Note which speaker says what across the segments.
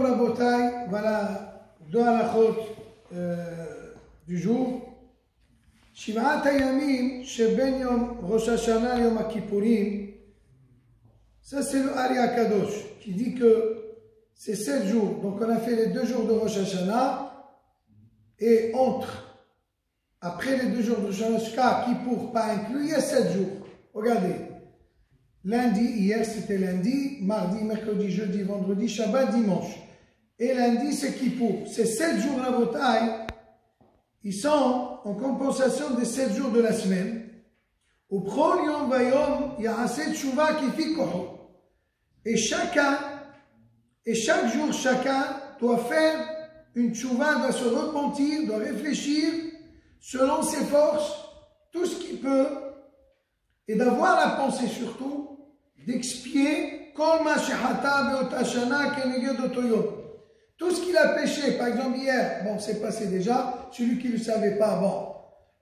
Speaker 1: Rabotai, voilà deux halachot du jour. Shiv'at hayamim sheben yom Rosh Hashanah yom Kippurim. Ça c'est le Ari Akadosh qui dit que c'est 7 jours. Donc on a fait les 2 jours de Rosh Hashanah et après les 2 jours de Rosh Hashanah, Kippour pas inclus, il y a 7 jours. Regardez. Lundi, hier c'était lundi, mardi, mercredi, jeudi, vendredi, Shabbat, dimanche. Et lundi c'est Kippour. Ces 7 jours à Rabotai, ils sont en compensation des 7 jours de la semaine. Au Prol Yom Vayom, il y a assez de Shuvah qui fait Koho. Et chaque jour, chacun doit faire une Shuvah, doit se repentir, doit réfléchir selon ses forces, tout ce qu'il peut, et d'avoir la pensée surtout d'expier Kol ma shehata be'ot hashana keneged oto yom. Tout ce qu'il a péché, par exemple hier, bon c'est passé déjà, celui qui ne le savait pas, bon.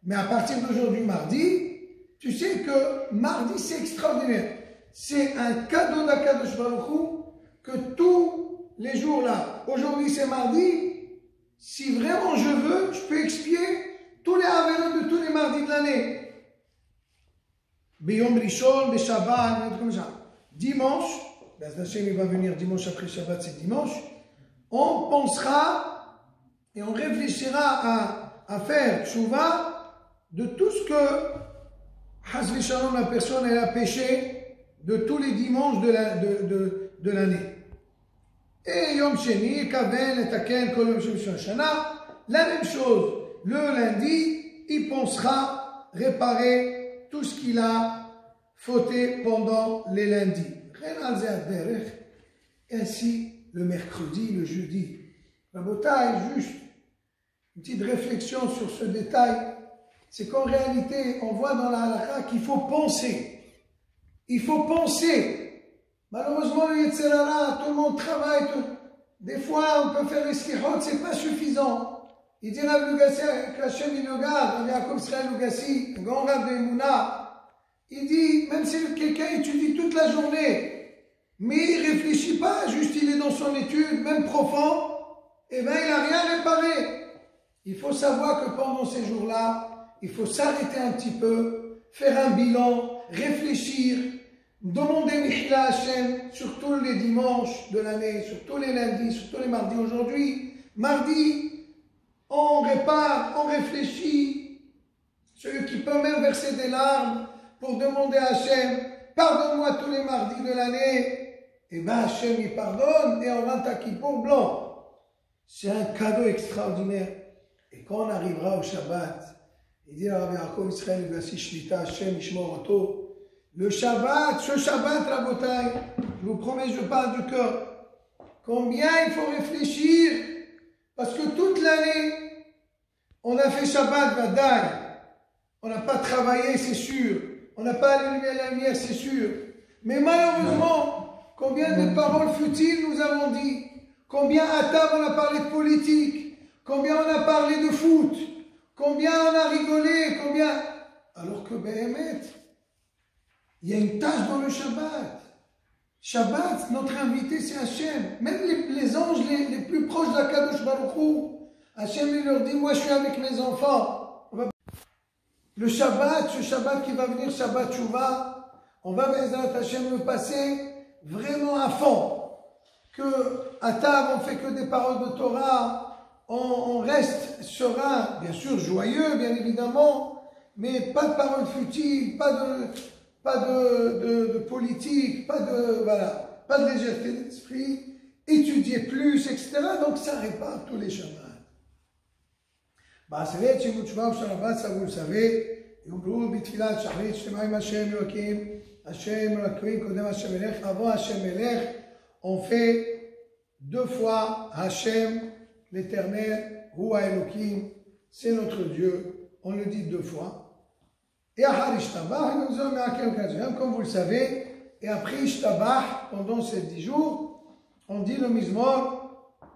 Speaker 1: Mais à partir d'aujourd'hui, mardi, tu sais que mardi c'est extraordinaire. C'est un cadeau d'Akadosh Baruch Hu que tous les jours là, aujourd'hui c'est mardi, si vraiment je veux, je peux expier tous les avélos de tous les mardis de l'année. Beyom Rishon, Beshabbat, comme ça. Dimanche, Hashem il va venir dimanche après Shabbat, c'est dimanche. On pensera et on réfléchira à faire tchouva de tout ce que Hasvi Shalom, la personne, elle a péché de tous les dimanches de l'année. Et Yom Sheni, Kaven, Etaken, Kol Yom Sheni Shana, la même chose. Le lundi, il pensera réparer tout ce qu'il a fauté pendant les lundis. Et ainsi, le mercredi, le jeudi. Rabotai, juste une petite réflexion sur ce détail, c'est qu'en réalité, on voit dans la halakha qu'il faut penser. Il faut penser. Malheureusement, le Yetzer Hara, tout le monde travaille. Des fois, on peut faire les slichot, c'est pas suffisant. Il dit Rav Lugassi, que Hachem il le garde, Rav Yaakov Israël Lugassi, un grand Rav de Emouna. Il dit, même si quelqu'un étudie toute la journée, mais il ne réfléchit pas, juste il est dans son étude, même profond, eh bien il n'a rien réparé. Il faut savoir que pendant ces jours-là, il faut s'arrêter un petit peu, faire un bilan, réfléchir, demander Mechila à Hachem sur tous les dimanches de l'année, sur tous les lundis, sur tous les mardis. Aujourd'hui, mardi, on répare, on réfléchit. Celui qui peut même verser des larmes pour demander à Hachem, pardonne-moi tous les mardis de l'année. Et bien Hachem il pardonne et on rentre à Kippour blanc. C'est un cadeau extraordinaire. Et quand on arrivera au Shabbat, il dit à Rabbi Yaakov Israël Lugassi Shlita Hachem Ishmor Oto. Le Shabbat, ce Shabbat, Rabotai, je vous promets, je parle du cœur. Combien il faut réfléchir, parce que toute l'année, on a fait Shabbat, Vadaï. On n'a pas travaillé, c'est sûr. On n'a pas allumé la lumière, c'est sûr. Mais malheureusement, combien de paroles futiles nous avons dit. Combien à table on a parlé de politique. Combien on a parlé de foot. Combien on a rigolé. Combien. Alors que Béhémet, il y a une tâche dans le Shabbat. Shabbat, notre invité, c'est Hachem. Même les anges les plus proches d'Akadosh Baruch Hu, Hachem il leur dit, moi je suis avec mes enfants. Le Shabbat, ce Shabbat qui va venir, Shabbat Shuvah, on va Bezrat Hachem le passer vraiment à fond. Que à table, on fait que des paroles de Torah, on reste serein, bien sûr joyeux, bien évidemment, mais pas de paroles futiles, pas de politique, pas de légèreté d'esprit, étudier plus, etc. Donc ça répare tous les Shabbats. בעשרת שמות שבעה ושבת ça vous le savez, יאמרו בתפילת שחרית שלמה עם השם אלוקים, השם אלוקים קודם השם מלך, avant השם מלך, on fait 2 fois Hachem, l'éternel, Hu Elokim, c'est notre Dieu, on le dit 2 fois. Et Ahar Ishtabach, nous avons à quelle occasion, comme vous le savez, et après Ishtabach, pendant ces 10 jours, on dit le Mizmor,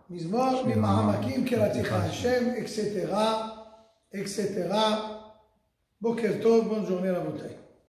Speaker 1: Mimahamakim, Keraticha Hashem, etc. Boker Tov, bonne journée à la bouteille.